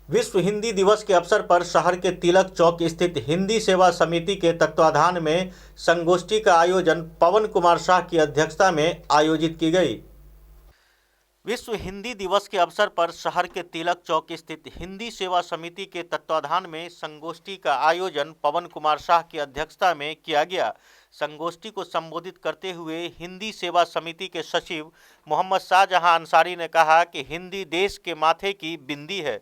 विश्व हिंदी दिवस के अवसर पर शहर के तिलक चौक स्थित हिंदी सेवा समिति के तत्वाधान में संगोष्ठी का आयोजन पवन कुमार शाह की अध्यक्षता में आयोजित की गई। विश्व हिंदी दिवस के अवसर पर शहर के तिलक चौक स्थित हिंदी सेवा समिति के तत्वाधान में संगोष्ठी का आयोजन पवन कुमार शाह की अध्यक्षता में किया गया। संगोष्ठी को संबोधित करते हुए हिंदी सेवा समिति के सचिव मोहम्मद शाहजहां अंसारी ने कहा कि हिंदी देश के माथे की बिंदी है,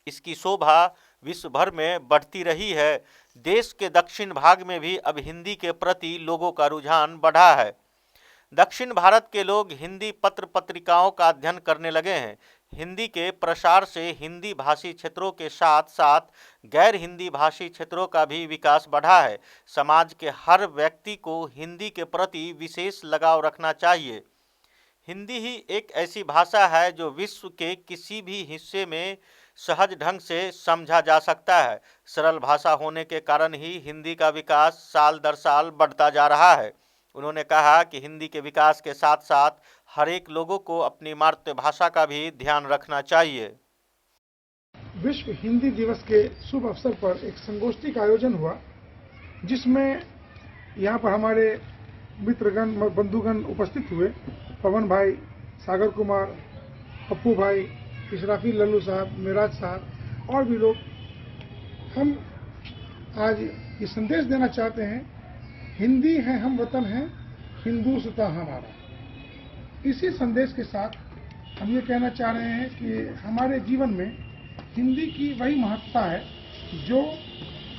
इसकी शोभा विश्व भर में बढ़ती रही है। देश के दक्षिण भाग में भी अब हिंदी के प्रति लोगों का रुझान बढ़ा है। दक्षिण भारत के लोग हिंदी पत्र पत्रिकाओं का अध्ययन करने लगे हैं। हिंदी के प्रसार से हिंदी भाषी क्षेत्रों के साथ साथ गैर हिंदी भाषी क्षेत्रों का भी विकास बढ़ा है। समाज के हर व्यक्ति को हिंदी के प्रति विशेष लगाव रखना चाहिए। हिंदी ही एक ऐसी भाषा है जो विश्व के किसी भी हिस्से में सहज ढंग से समझा जा सकता है। सरल भाषा होने के कारण ही हिंदी का विकास साल दर साल बढ़ता जा रहा है। उन्होंने कहा कि हिंदी के विकास के साथ साथ हर एक लोगों को अपनी मातृभाषा का भी ध्यान रखना चाहिए। विश्व हिंदी दिवस के शुभ अवसर पर एक संगोष्ठी का आयोजन हुआ, जिसमें यहाँ पर हमारे मित्रगण बंधुगण उपस्थित हुए। पवन भाई, सागर कुमार, पप्पू भाई, इशराफी लल्लू साहब, मिराज साहब और भी लोग। हम आज ये संदेश देना चाहते हैं, हिंदी है हम वतन है, हिंदुस्तां हमारा। इसी संदेश के साथ हम ये कहना चाह रहे हैं कि हमारे जीवन में हिंदी की वही महत्ता है जो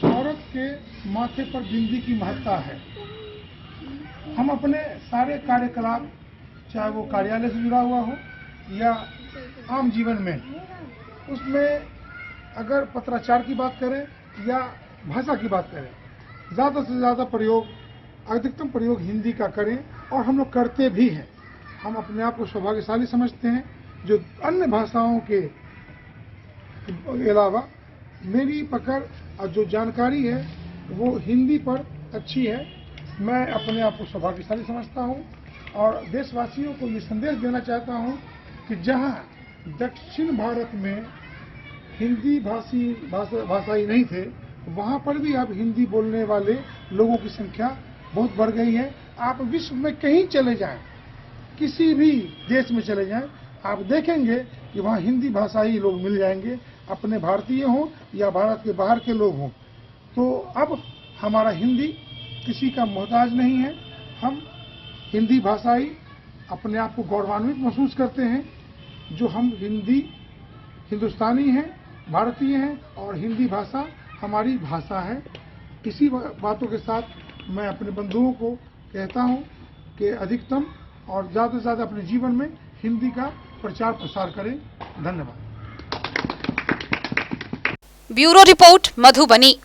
औरत के माथे पर बिंदी की महत्ता है। हम अपने सारे कार्यकलाप, चाहे वो कार्यालय से जुड़ा हुआ हो या आम जीवन में, उसमें अगर पत्राचार की बात करें या भाषा की बात करें, ज़्यादा से ज़्यादा प्रयोग, अधिकतम प्रयोग हिंदी का करें, और हम लोग करते भी हैं। हम अपने आप को सौभाग्यशाली समझते हैं जो अन्य भाषाओं के अलावा मेरी पकड़ और जो जानकारी है वो हिंदी पर अच्छी है। मैं अपने आप को सौभाग्यशाली समझता हूँ और देशवासियों को ये संदेश देना चाहता हूँ कि जहाँ दक्षिण भारत में हिंदी भाषाई नहीं थे, वहाँ पर भी अब हिंदी बोलने वाले लोगों की संख्या बहुत बढ़ गई है। आप विश्व में कहीं चले जाएं, किसी भी देश में चले जाएं, आप देखेंगे कि वहाँ हिंदी भाषाई लोग मिल जाएंगे, अपने भारतीय हों या भारत के बाहर के लोग हों। तो अब हमारा हिंदी किसी का मोहताज नहीं है। हम हिंदी भाषाई अपने आप को गौरवान्वित महसूस करते हैं जो हम हिंदुस्तानी हैं, भारतीय हैं, और हिंदी भाषा हमारी भाषा है। इसी बातों के साथ मैं अपने बंधुओं को कहता हूं कि अधिकतम और ज़्यादा से ज़्यादा अपने जीवन में हिंदी का प्रचार प्रसार करें। धन्यवाद। Bureau report, Madhubani.